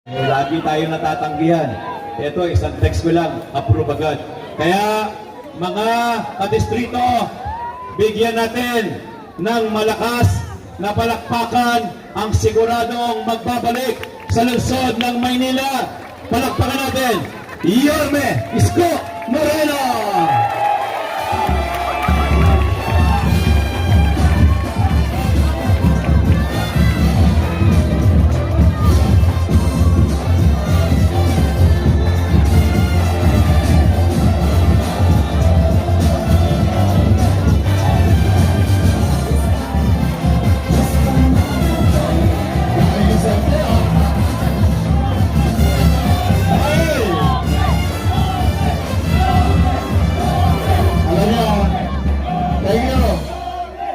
Lagi tayo natatanggihan. Ito, isang text ko lang, approve agad. Kaya, mga kadistrito, bigyan natin ng malakas na palakpakan ang siguradong magbabalik sa lungsod ng Maynila. Palakpakan natin, Yorme Isko Moreno!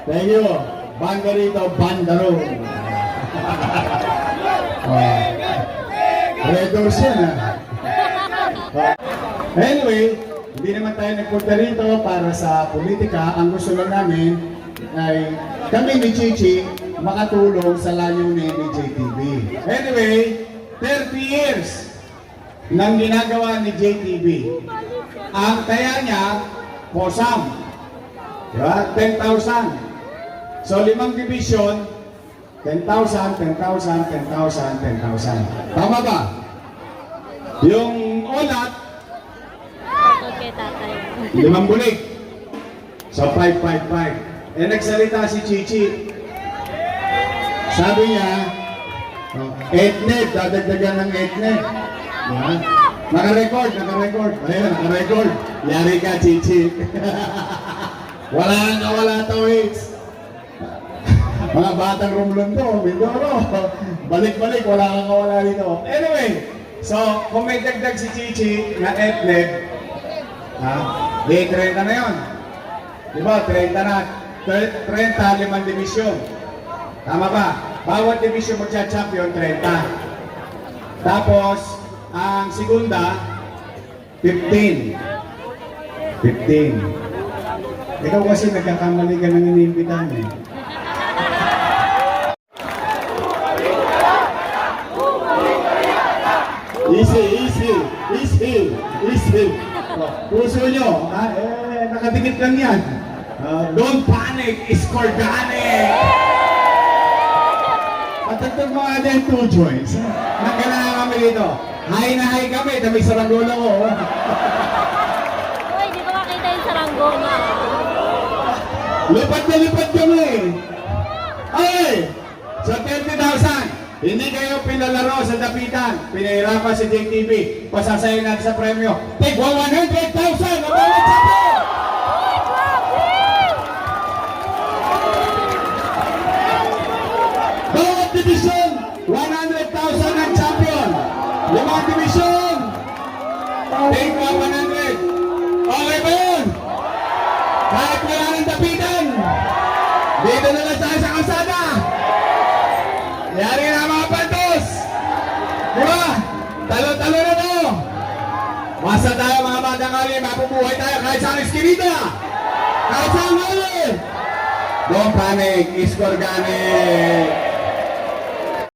Thank you. Banda rito, bandaro. Red Doors yan, ha? Anyway, hindi naman tayo nagpunta rito para sa politika. Ang gusto lang namin ay kami ni Chichi makatulong sa layunin ni JTV. Anyway, 30 years nang ginagawa ni JTV. Ang kaya niya, posam. Diba? 10,000. So, 5 division, 10,000, 10,000, 10,000, 10,000. Tama ba? Yung olat, 5 bulig. So, 555. Eh, nagsalita si Chichi. Sabi niya, 8 net, dadagdagan ng 8 net. Diba? Naka-record. Ayun, naka-record. Yari ka, Chichi. Wala to, Wix. Mga batang Romblon to, Mindoro. Balik-balik, wala dito. Anyway, so, kung may dagdag si Chichi na etnet, di 30 na yun. Diba, 30 na. 30, 5 division. Tama ba? Bawat division magcha-champion, 30. Tapos, ang segunda, 15. 15. Ikaw kasi nagkakamali ka ng inimbitahan eh. Easy. Puso nyo, nakadikit lang yan. Don't panic, it's organic. Patagtag mo nga din 2 joints. Nagkailangan kami dito. Hi na hi kami, dami saranggola ko. Uy, di ko makita yung saranggola. Lipat na lipat kami. Ay! So 30,000. Hindi kayo pinalaro sa dapitan. Pinahirapan si JTV. Pasasayin natin sa premyo. Take 100,000 na bawat sapo! Bawat division, 100,000 ang champion. 5 division. Take 100. Okay ba yun? Kahit wala ng dapitan. Dito na lang tayo sa kalsada. Yari na mga pantos! Diba? Talo-talo na to! Masa tayo mga batang kali, mapubuhay tayo kahit saan eskinita! Kahit saan hali! Don't panic, it's organic!